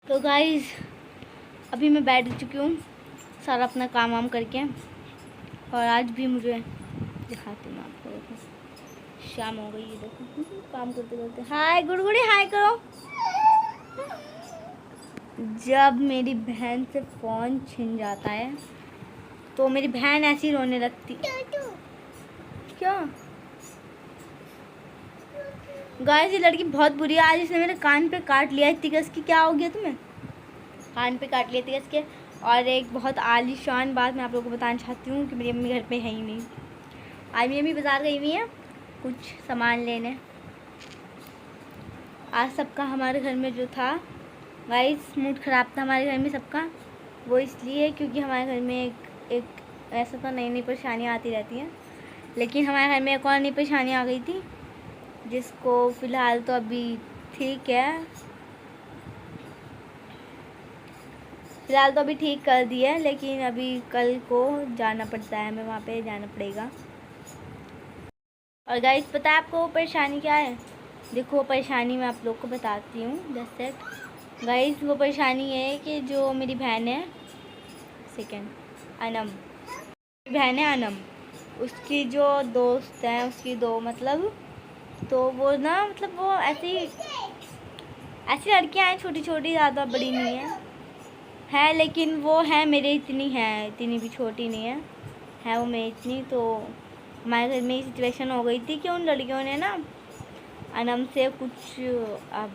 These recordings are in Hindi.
तो गाइस अभी मैं बैठ चुकी हूँ सारा अपना काम वाम करके। और आज भी मुझे दिखाती हूँ आपको। देखो शाम हो गई है, देखो काम करते करते। हाय गुड़गुड़ी, हाय करो। जब मेरी बहन से फ़ोन छिन जाता है तो मेरी बहन ऐसी रोने लगती। क्या गाइस, ये लड़की बहुत बुरी है। आज इसने मेरे कान पे काट लिया। इतनी कस की क्या हो गया तुम्हें? कान पे काट लिए थे इसके। और एक बहुत आलीशान बात मैं आप लोगों को बताना चाहती हूँ कि मेरी अम्मी घर पे है ही नहीं। आज मेरी अम्मी बाज़ार गई हुई है कुछ सामान लेने। आज सबका हमारे घर में जो था गाइस, मूड ख़राब था हमारे घर में सबका। वो इसलिए क्योंकि हमारे घर में एक ऐसा तो नई नई परेशानियाँ आती रहती हैं, लेकिन हमारे घर में एक और नई परेशानी आ गई थी जिसको फ़िलहाल तो अभी ठीक है, फ़िलहाल तो अभी ठीक कर दिया है, लेकिन अभी कल को जाना पड़ता है, हमें वहाँ पे जाना पड़ेगा। और गाइस पता है आपको वो परेशानी क्या है? देखो वो परेशानी मैं आप लोग को बताती हूँ। जैसे गाइस वो परेशानी है कि जो मेरी बहन है अनम, बहन है अनम, उसकी जो दोस्त हैं उसकी दो मतलब, तो वो ना मतलब वो ऐसी लड़कियाँ हैं छोटी छोटी, ज़्यादा बड़ी नहीं है लेकिन वो है मेरे इतनी है, इतनी भी छोटी नहीं है वो मेरी इतनी। तो हमारे घर में ये सिचुएशन हो गई थी कि उन लड़कियों ने ना अनम से कुछ, अब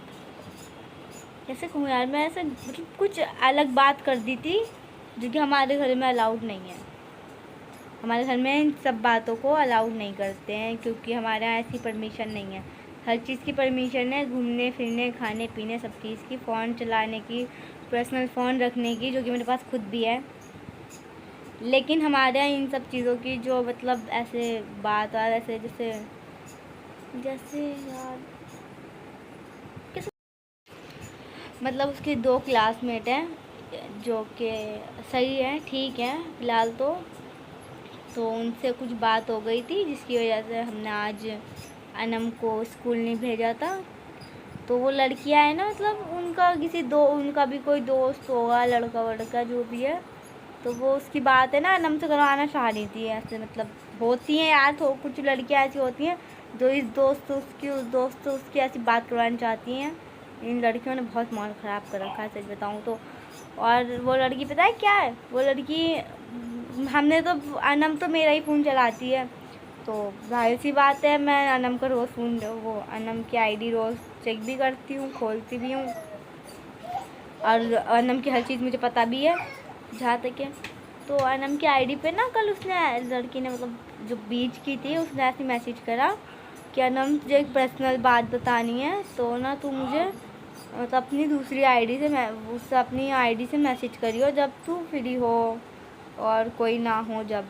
कैसे कहूँ यार मैं, ऐसे मतलब कुछ अलग बात कर दी थी जो कि हमारे घर में अलाउड नहीं है। हमारे घर में इन सब बातों को अलाउड नहीं करते हैं क्योंकि हमारे यहाँ ऐसी परमिशन नहीं है। हर चीज़ की परमिशन है, घूमने फिरने, खाने पीने, सब चीज़ की, फ़ोन चलाने की, पर्सनल फ़ोन रखने की, जो कि मेरे पास खुद भी है। लेकिन हमारे यहाँ इन सब चीज़ों की जो मतलब ऐसे बात और ऐसे जैसे जैसे यार कैसे, मतलब उसके दो क्लासमेट हैं जो कि सही है, ठीक है फ़िलहाल तो उनसे कुछ बात हो गई थी जिसकी वजह से हमने आज अनम को स्कूल नहीं भेजा था। तो वो लड़कियां हैं ना, मतलब उनका भी कोई दोस्त होगा, लड़का वड़का जो भी है, तो वो उसकी बात है ना अनम से करवाना चाह रही थी। ऐसे मतलब होती हैं यार, तो कुछ लड़कियां ऐसी होती हैं जो इस दोस्त उसकी ऐसी बात करवाना चाहती हैं। इन लड़कियों ने बहुत माहौल ख़राब कर रखा है सच बताऊँ तो। और वो लड़की पता है क्या है, वो लड़की, हमने तो अनम तो मेरा ही फ़ोन चलाती है, तो जाहिर सी बात है मैं अनम का रोज़ फ़ोन, वो अनम की आईडी रोज़ चेक भी करती हूँ, खोलती भी हूँ, और अनम की हर चीज़ मुझे पता भी है जहाँ तक है। तो अनम की आईडी पे ना कल उसने, लड़की ने मतलब जो बीच की थी, उसने ऐसे मैसेज करा कि अनम तुझे एक पर्सनल बात बतानी है, तो ना तू मुझे मतलब अपनी दूसरी आईडी से, मैं उससे अपनी आईडी से मैसेज करियो जब तू फ्री हो और कोई ना हो जब।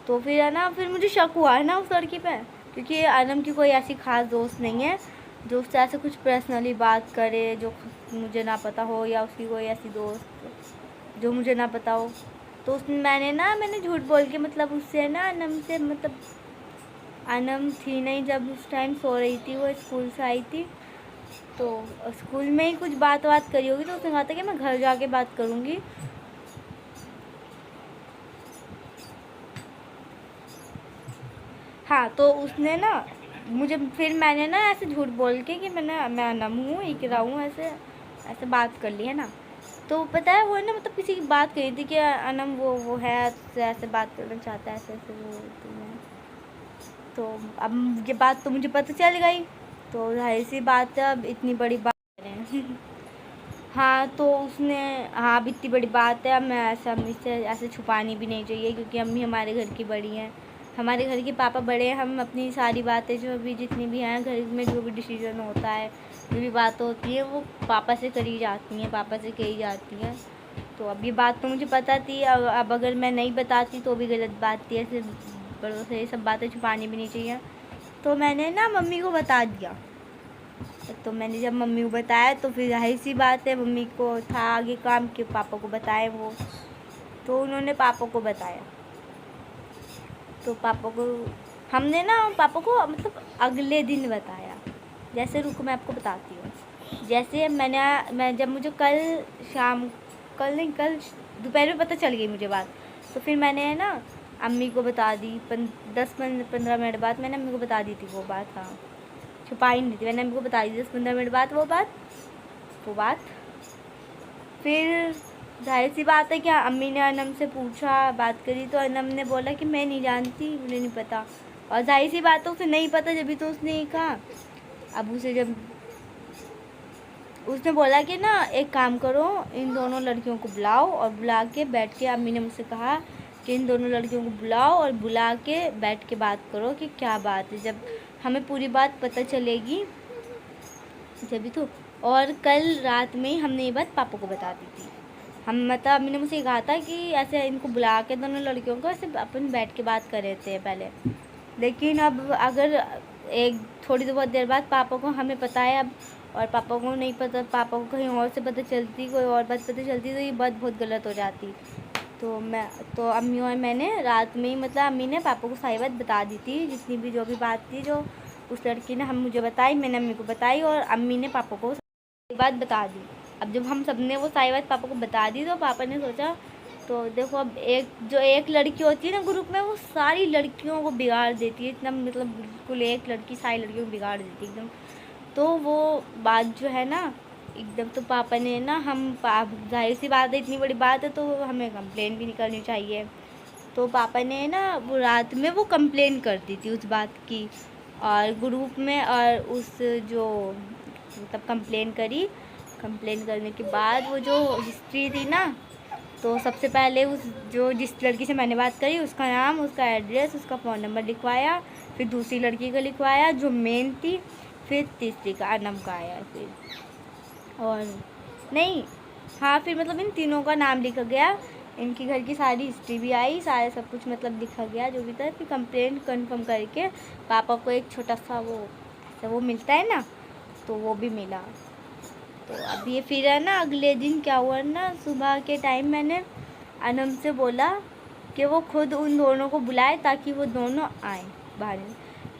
तो फिर है ना, फिर मुझे शक हुआ है ना उस लड़की पे, क्योंकि आलम की कोई ऐसी ख़ास दोस्त नहीं है जो उससे ऐसे कुछ पर्सनली बात करे जो मुझे ना पता हो, या उसकी कोई ऐसी दोस्त जो मुझे ना पता हो। तो उसमें मैंने झूठ बोल के मतलब उससे ना अनम से, मतलब अनम थी नहीं जब उस टाइम, सो रही थी, वो स्कूल से आई थी, तो स्कूल में ही कुछ बात करी होगी, तो उसने कहा था कि मैं घर जाके बात करूँगी। हाँ, तो उसने ना मुझे, फिर मैंने ना ऐसे झूठ बोल के कि मैं अनम हूँ, इकरा हूँ, ऐसे बात कर ली है ना। तो पता है वो है ना, मतलब किसी की बात करी थी कि अनम वो है, तुझसे ऐसे बात करना चाहता है, ऐसे ऐसे वो तुम्हें। तो अब ये बात तो मुझे पता चल गई, तो जाहिर सी बात है अब इतनी बड़ी बात है। हाँ तो उसने, हाँ अब इतनी बड़ी बात है, अब मैं ऐसे अम्मी से ऐसे छुपानी भी नहीं चाहिए क्योंकि अम्मी हमारे घर की बड़ी हैं, हमारे घर के पापा बड़े हैं। हम अपनी सारी बातें जो भी जितनी भी हैं घर में, जो भी डिसीजन होता है, जो भी बात होती है, वो पापा से करी जाती हैं, पापा से कही जाती हैं। तो अब ये बात तो मुझे पता थी, अब अगर मैं नहीं बताती तो भी गलत बात थी, ऐसे बड़ों से ये सब बातें छुपानी भी नहीं चाहिए। तो मैंने ना मम्मी को बता दिया। तो मैंने जब मम्मी को बताया तो फिर जाहिर सी बात है मम्मी को था आगे काम कि पापा को बताए वो, तो उन्होंने पापा को बताया। तो पापा को हमने ना, पापा को मतलब अगले दिन बताया। जैसे रुको मैं आपको बताती हूँ। जैसे मैं जब मुझे कल नहीं, कल दोपहर में पता चल गई मुझे बात, तो फिर मैंने ना अम्मी को बता दी। 10-15 मिनट बाद मैंने अम्मी को बता दी थी वो बात। हाँ, छुपाई नहीं थी, मैंने अम्मी को बता दी 10-15 मिनट बाद वो बात। फिर जाहिर सी बात है कि अम्मी ने अनम से पूछा, बात करी, तो अनम ने बोला कि मैं नहीं जानती, मुझे नहीं पता। और जाहिर सी बात है उसे नहीं पता, जब भी तो उसने ये कहा। अब उसे जब उसने बोला कि ना एक काम करो, इन दोनों लड़कियों को बुलाओ और बुला के बैठ के, अम्मी ने मुझसे कहा कि इन दोनों लड़कियों को बुलाओ और बुला के बैठ के बात करो कि क्या बात है, जब हमें पूरी बात पता चलेगी जब भी तो। और कल रात में ही हमने ये बात पापा को बता दी थी। हम मतलब अम्मी ने मुझे कहा था कि ऐसे इनको बुला के दोनों लड़कियों को ऐसे अपन बैठ के बात कर रहे थे पहले, लेकिन अब अगर एक थोड़ी बहुत देर बाद पापा को हमें पता है अब, और पापा को नहीं पता, पापा को कहीं और से पता चलती, कोई और बात पता चलती, तो ये बात बहुत गलत हो जाती। तो अम्मी और मैंने रात में ही मतलब अम्मी ने पापा को सारी बात बता दी थी, जितनी भी जो भी बात थी जो उस लड़की ने मुझे बताई, मैंने अम्मी को बताई और अम्मी ने पापा को सारी बात बता दी। अब जब हम सब ने वो सारी बात पापा को बता दी, तो पापा ने सोचा, तो देखो अब एक लड़की होती है ना ग्रुप में, वो सारी लड़कियों को बिगाड़ देती है, इतना मतलब बिल्कुल एक लड़की सारी लड़कियों को बिगाड़ देती है एकदम। तो वो बात जो है ना एकदम, तो पापा ने ना जाहिर सी बात है, इतनी बड़ी बात है तो हमें कंप्लेन भी नहीं करनी चाहिए। तो पापा ने ना वो रात में वो कंप्लेन कर दी थी उस बात की, और ग्रुप में, और उस जो मतलब कंप्लेन करने के बाद वो जो हिस्ट्री थी ना, तो सबसे पहले जिस लड़की से मैंने बात करी उसका नाम, उसका एड्रेस, उसका फ़ोन नंबर लिखवाया, फिर दूसरी लड़की का लिखवाया जो मेन थी, फिर तीसरी का अनम का आया, फिर और नहीं, हाँ, फिर मतलब इन तीनों का नाम लिखा गया, इनकी घर की सारी हिस्ट्री भी आई, सारे सब कुछ मतलब लिखा गया जो भी था। फिर कंप्लेंट कंफर्म करके पापा को एक छोटा सा वो मिलता है ना, तो वो भी मिला। तो अब ये फिर है ना, अगले दिन क्या हुआ ना, सुबह के टाइम मैंने अनम से बोला कि वो खुद उन दोनों को बुलाए ताकि वो दोनों आए बाहर।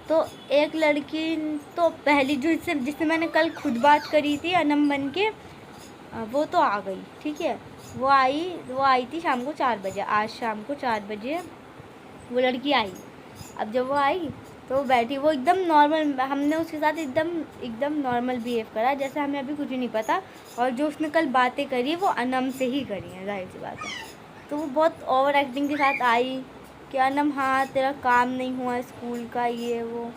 तो एक लड़की तो पहली जिससे मैंने कल खुद बात करी थी अनम बन के, वो तो आ गई, ठीक है, वो आई थी शाम को 4 बजे, आज शाम को 4 बजे वो लड़की आई। अब जब वो आई तो वो बैठी, वो एकदम नॉर्मल, हमने उसके साथ एकदम नॉर्मल बिहेव करा जैसे हमें अभी कुछ नहीं पता, और जो उसने कल बातें करी वो अनम से ही करी हैं, जाहिर सी बात है। तो वो बहुत ओवर एक्टिंग के साथ आई कि अनम हाँ तेरा काम नहीं हुआ स्कूल का, ये वो।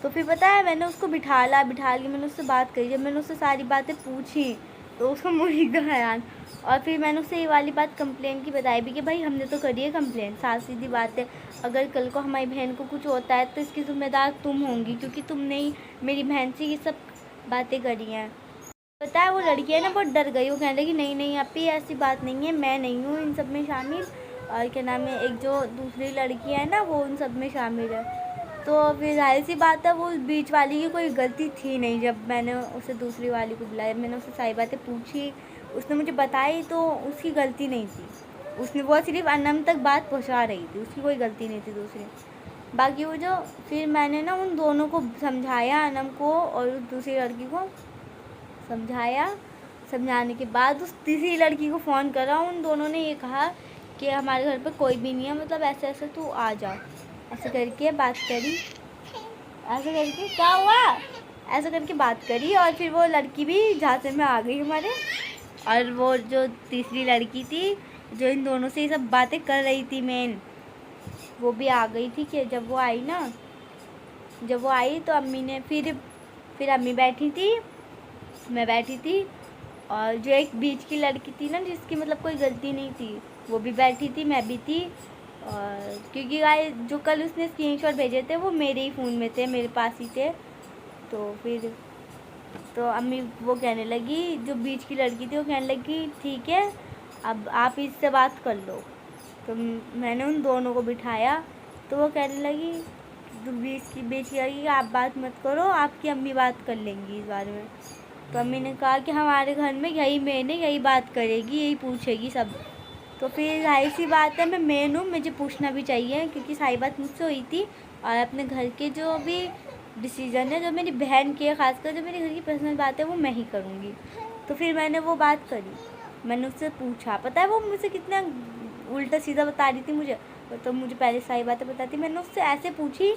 तो फिर पता है मैंने उसको बिठा के मैंने उससे बात करी, जब मैंने उससे सारी बातें पूछी तो उसका मुँह एकदम हैरान। और फिर मैंने उससे ये वाली बात कंप्लेन की बताई भी कि भाई हमने तो करी है कंप्लेन, साफ सीधी बात है, अगर कल को हमारी बहन को कुछ होता है तो इसकी जिम्मेदार तुम होंगी, क्योंकि तुमने ही मेरी बहन से ये सब बातें करी हैं। पता है वो लड़की है ना बहुत डर गई, वो कहने लगी नहीं आपी ऐसी बात नहीं है, मैं नहीं हूँ इन सब में शामिल, और क्या नाम है, एक जो दूसरी लड़की है ना वो उन सब में शामिल है। तो फिर जाहिर सी बात है वो बीच वाली की कोई गलती थी नहीं, जब मैंने उसे दूसरी वाली को बुलाया, मैंने उससे सारी बातें पूछी, उसने मुझे बताई, तो उसकी गलती नहीं थी, वो सिर्फ अनम तक बात पहुंचा रही थी, उसकी कोई गलती नहीं थी दूसरी। बाकी वो जो फिर मैंने ना उन दोनों को समझाया, अनम को और दूसरी लड़की को समझाने के बाद उस तीसरी लड़की को फ़ोन करा, उन दोनों ने ये कहा कि हमारे घर पे कोई भी नहीं है, मतलब ऐसे तू आ जा, ऐसे करके बात करी, ऐसे करके क्या हुआ, ऐसा करके बात करी, और फिर वो लड़की भी झांसे में आ गई हमारे। और वो जो तीसरी लड़की थी जो इन दोनों से ये सब बातें कर रही थी मेन, वो भी आ गई थी। कि जब वो आई तो अम्मी ने फिर अम्मी बैठी थी, मैं बैठी थी, और जो एक बीच की लड़की थी ना जिसकी मतलब कोई गलती नहीं थी वो भी बैठी थी, मैं भी थी। और क्योंकि गाय जो कल उसने स्क्रीनशॉट भेजे थे वो मेरे ही फ़ोन में थे, मेरे पास ही थे। तो अम्मी वो कहने लगी, जो बीच की लड़की थी वो कहने लगी ठीक है अब आप इससे बात कर लो। तो मैंने उन दोनों को बिठाया, तो वो कहने लगी बीच की लड़की आप बात मत करो, आपकी अम्मी बात कर लेंगी इस बारे में। तो अम्मी ने कहा कि हमारे घर में यही बात करेगी, यही पूछेगी सब। तो फिर जाहिर सी बात है मैं मेन हूँ, मुझे पूछना भी चाहिए, क्योंकि सारी बात मुझसे हुई थी, और अपने घर के जो भी डिसीज़न है, जो मेरी बहन की है, खासकर जो मेरे घर की पर्सनल बात है वो मैं ही करूँगी। तो फिर मैंने वो बात करी, मैंने उससे पूछा, पता है वो मुझसे कितना उल्टा सीधा बता रही थी मुझे, तो मुझे पहले सारी बातें बताती। मैंने उससे ऐसे पूछी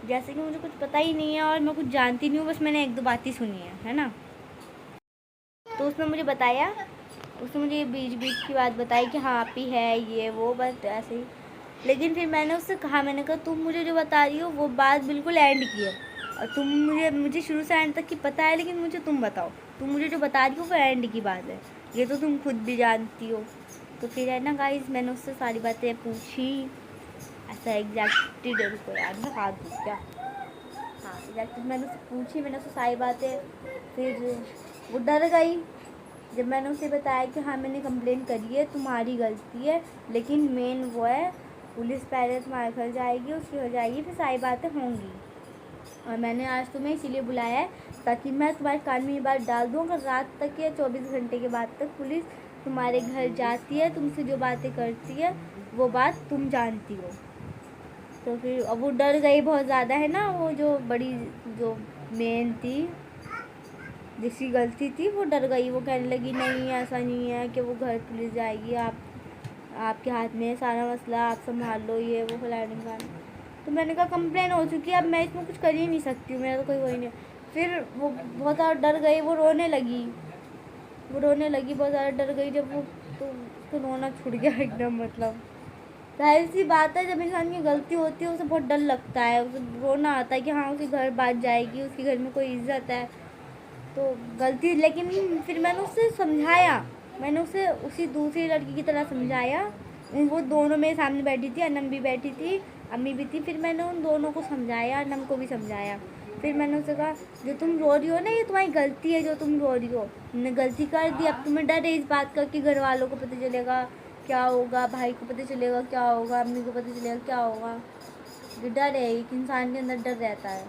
जैसे कि मुझे कुछ पता ही नहीं है और मैं कुछ जानती नहीं हूँ, बस मैंने 1-2 बातें सुनी है ना। तो उसने मुझे बताया, उसने मुझे बीच बीच की बात बताई कि हाँ आप ही है ये वो, बस ऐसे ही। लेकिन फिर मैंने उससे कहा, मैंने कहा तुम मुझे जो बता रही हो वो बात बिल्कुल एंड की है, और तुम मुझे शुरू से एंड तक की पता है, लेकिन मुझे तुम बताओ, तुम मुझे जो बता रही हो वो एंड की बात है, ये तो तुम खुद भी जानती हो। तो फिर है ना गाइस, मैंने उससे सारी बातें पूछी, ऐसा एग्जैक्टेड रुको यार मैं हाथ दूँ क्या, हाँ एग्जैक्टेड मैंने उससे पूछी, मैंने उससे सारी बातें। फिर वो डर गई जब मैंने उसे बताया कि हाँ मैंने कंप्लेन करी है, तुम्हारी गलती है, लेकिन मेन वो है पुलिस पहले तुम्हारे घर जाएगी, उसकी हो जाएगी, फिर सारी बातें होंगी। और मैंने आज तुम्हें इसीलिए बुलाया है ताकि मैं तुम्हारे कान में ये बात डाल दूँ, अगर रात तक या 24 घंटे के बाद तक पुलिस तुम्हारे घर जाती है, तुमसे जो बातें करती है वो बात तुम जानती हो। तो फिर अब वो डर गई बहुत ज़्यादा है ना, वो जो बड़ी जो मेन थी जिसकी गलती थी वो डर गई, वो कहने लगी नहीं ऐसा नहीं है कि वो घर पुलिस जाएगी, आपके हाथ में सारा मसला, आप संभाल लो ये वो फलाना। तो मैंने कहा कंप्लेन हो चुकी है, अब मैं इसमें कुछ कर ही नहीं सकती हूँ, मेरा तो कोई वही नहीं। फिर वो बहुत ज़्यादा डर गई, वो रोने लगी बहुत ज़्यादा डर गई जब वो, तो उसको रोना छूट गया एकदम। मतलब जाहिर सी बात है, जब इंसान की गलती होती है उसे बहुत डर लगता है, उसे रोना आता है कि हाँ उसके घर बात जाएगी, उसके घर में कोई इज्जत है, तो गलती। लेकिन फिर मैंने उससे समझाया, मैंने उसे उसी दूसरी लड़की की तरह समझाया, वो दोनों मेरे सामने बैठी थी, अनम भी बैठी थी, अम्मी भी थी, फिर मैंने उन दोनों को समझाया, अनम को भी समझाया। फिर मैंने उससे कहा जो तुम रो रही हो ना ये तुम्हारी गलती है, जो तुम रो रही हो, तुमने गलती कर दी, अब तुम्हें डर है इस बात का कि घर वालों को पता चलेगा क्या होगा, भाई को पता चलेगा क्या होगा, अम्मी को पता चलेगा क्या होगा, ये डर है, एक इंसान के अंदर डर रहता है।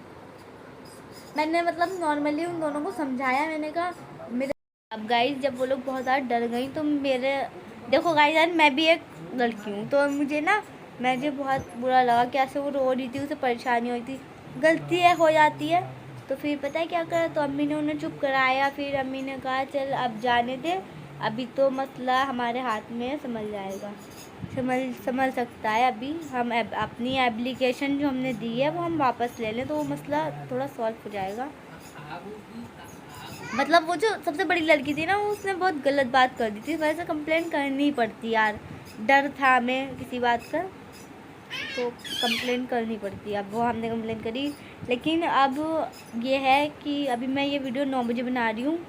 मैंने मतलब नॉर्मली उन दोनों को समझाया, मैंने कहा मेरे, अब गाइस जब वो लोग बहुत ज़्यादा डर गई तो मेरे, देखो गाइस यार मैं भी एक लड़की हूँ, तो मुझे ना, मुझे बहुत बुरा लगा कि ऐसे वो रो रही थी, उसे परेशानी हुई थी, गलती है हो जाती है। तो फिर पता है क्या करा, तो अम्मी ने उन्हें चुप कराया, फिर अम्मी ने कहा चल अब जाने दे, अभी तो मसला हमारे हाथ में संभल जाएगा, संभल सकता है, अभी हम अपनी एप्लीकेशन जो हमने दी है वो हम वापस ले लें तो वो मसला थोड़ा सॉल्व हो जाएगा। मतलब वो जो सबसे बड़ी लड़की थी ना, वो उसने बहुत गलत बात कर दी थी, वैसे कंप्लेन करनी ही पड़ती यार, डर था हमें किसी बात का तो कंप्लेन करनी पड़ती। अब वो हमने कंप्लेन करी, लेकिन अब ये है कि अभी मैं ये वीडियो 9 बजे बना रही हूँ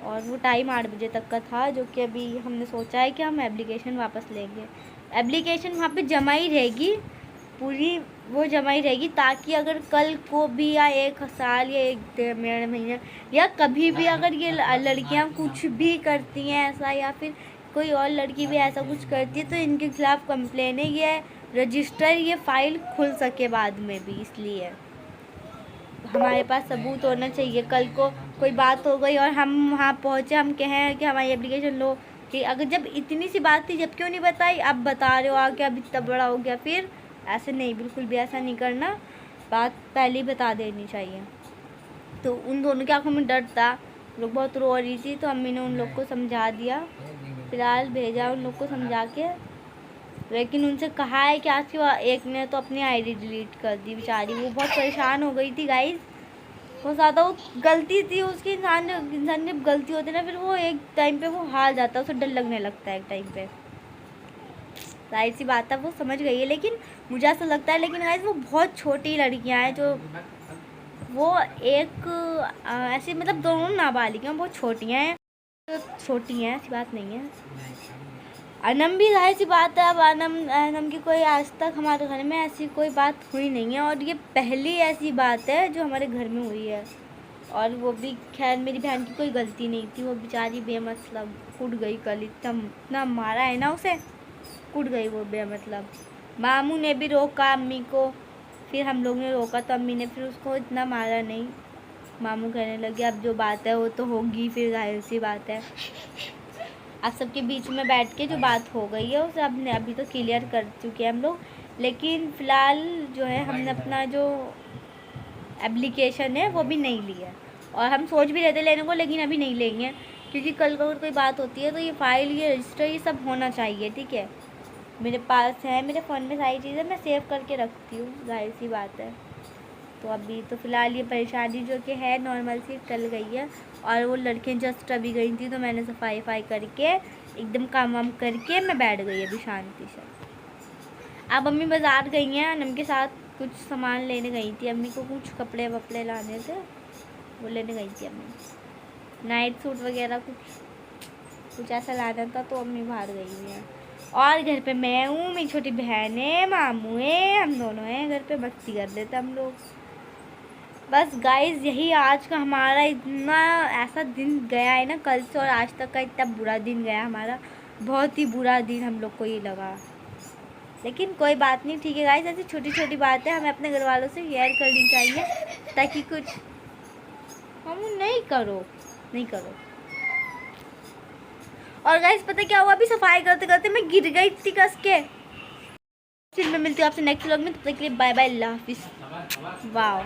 और वो टाइम 8 बजे तक का था, जो कि अभी हमने सोचा है कि हम एप्लीकेशन वापस लेंगे। एप्लीकेशन वहाँ पे जमा ही रहेगी, पूरी वो जमा ही रहेगी, ताकि अगर कल को भी या 1 साल या 1 महीने या कभी भी अगर ये लड़कियाँ कुछ भी करती हैं ऐसा, या फिर कोई और लड़की भी ऐसा कुछ करती है तो इनके खिलाफ़ कंप्लेन है, ये रजिस्टर, ये फ़ाइल खुल सके बाद में भी, इसलिए हमारे पास सबूत होना चाहिए। कल को कोई बात हो गई और हम वहाँ पहुँचे, हम कहें कि हमारी एप्लीकेशन लो, कि अगर जब इतनी सी बात थी जब क्यों नहीं बताई, अब बता रहे हो आके, अब इतना बड़ा हो गया, फिर ऐसे नहीं, बिल्कुल भी ऐसा नहीं करना, बात पहले ही बता देनी चाहिए। तो उन दोनों की आंखों में डर था, लोग बहुत रो रही थी, तो अम्मी ने उन लोग को समझा दिया, फिलहाल भेजा उन लोग को समझा के, लेकिन उनसे कहा है कि आज के एक ने तो अपनी आईडी डिलीट कर दी बेचारी, वो बहुत परेशान हो गई थी गाइस, बहुत ज़्यादा, वो गलती थी उसकी, इंसान जब गलती होती है ना, फिर वो एक टाइम पे वो हार जाता है, उसे डर लगने लगता है एक टाइम पे, जाहिर सी बात है वो समझ गई है, लेकिन मुझे ऐसा लगता है, लेकिन गाइस वो बहुत छोटी लड़कियां हैं, जो वो एक ऐसी, मतलब दोनों नाबालिग हैं, बहुत छोटियां हैं, तो छोटी हैं, ऐसी बात नहीं है। अनम भी जाहिर सी बात है, अब अनम की कोई आज तक हमारे घर में ऐसी कोई बात हुई नहीं है, और ये पहली ऐसी बात है जो हमारे घर में हुई है, और वो भी खैर मेरी बहन की कोई गलती नहीं थी, वो बेचारी बेमतलब कूद गई, कल इतना मारा है ना उसे, कूद गई वो बेमतलब। मामू ने भी रोका अम्मी को, फिर हम लोग ने रोका तो अम्मी ने फिर उसको इतना मारा नहीं। मामू कहने लगे अब जो बात है वो तो होगी, फिर जाहिर सी बात है, आप सबके बीच में बैठ के जो बात हो गई है उसे हमने अभी तो क्लियर कर चुके हैं हम लोग, लेकिन फ़िलहाल जो है हमने अपना जो एप्लीकेशन है वो भी नहीं लिया, और हम सोच भी रहे थे लेने को, लेकिन अभी नहीं लेंगे क्योंकि कल को अगर कोई बात होती है तो ये फाइल, ये रजिस्टर, ये सब होना चाहिए। ठीक है, मेरे पास है, मेरे फ़ोन में सारी चीज़ें मैं सेव करके रखती हूँ, जाहिर सी बात है। तो अभी तो फ़िलहाल ये परेशानी जो कि है नॉर्मल सी टल गई है, और वो लड़कियाँ जस्ट अभी गई थी तो मैंने सफाई करके एकदम काम वाम करके मैं बैठ गई अभी शांति से। अब अम्मी बाज़ार गई हैं अनम के साथ, कुछ सामान लेने गई थी, अम्मी को कुछ कपड़े वपड़े लाने थे, वो लेने गई थी अम्मी, नाइट सूट वगैरह कुछ ऐसा लाना था, तो अम्मी बाहर गई हुई हैं। और घर पे मैं हूँ, मेरी छोटी बहन है, मामू है, हम दोनों हैं घर पे, मस्ती कर लेते हम लोग। बस गाइस यही आज का हमारा इतना ऐसा दिन गया है ना, कल से और आज तक का इतना बुरा दिन गया हमारा, बहुत ही बुरा दिन हम लोग को ये लगा। लेकिन कोई बात नहीं, ठीक है गाइस, ऐसी छोटी छोटी बातें हमें अपने घर वालों से शेयर करनी चाहिए, ताकि कुछ हम नहीं करो। और गाइस पता क्या हुआ, अभी सफाई करते करते मैं गिर गई थी कस के। फिर मैं मिलती हूँ आपसे नेक्स्ट व्लॉग में, तब तक के लिए बाय बाय, अल्लाह हाफिज़। वाह।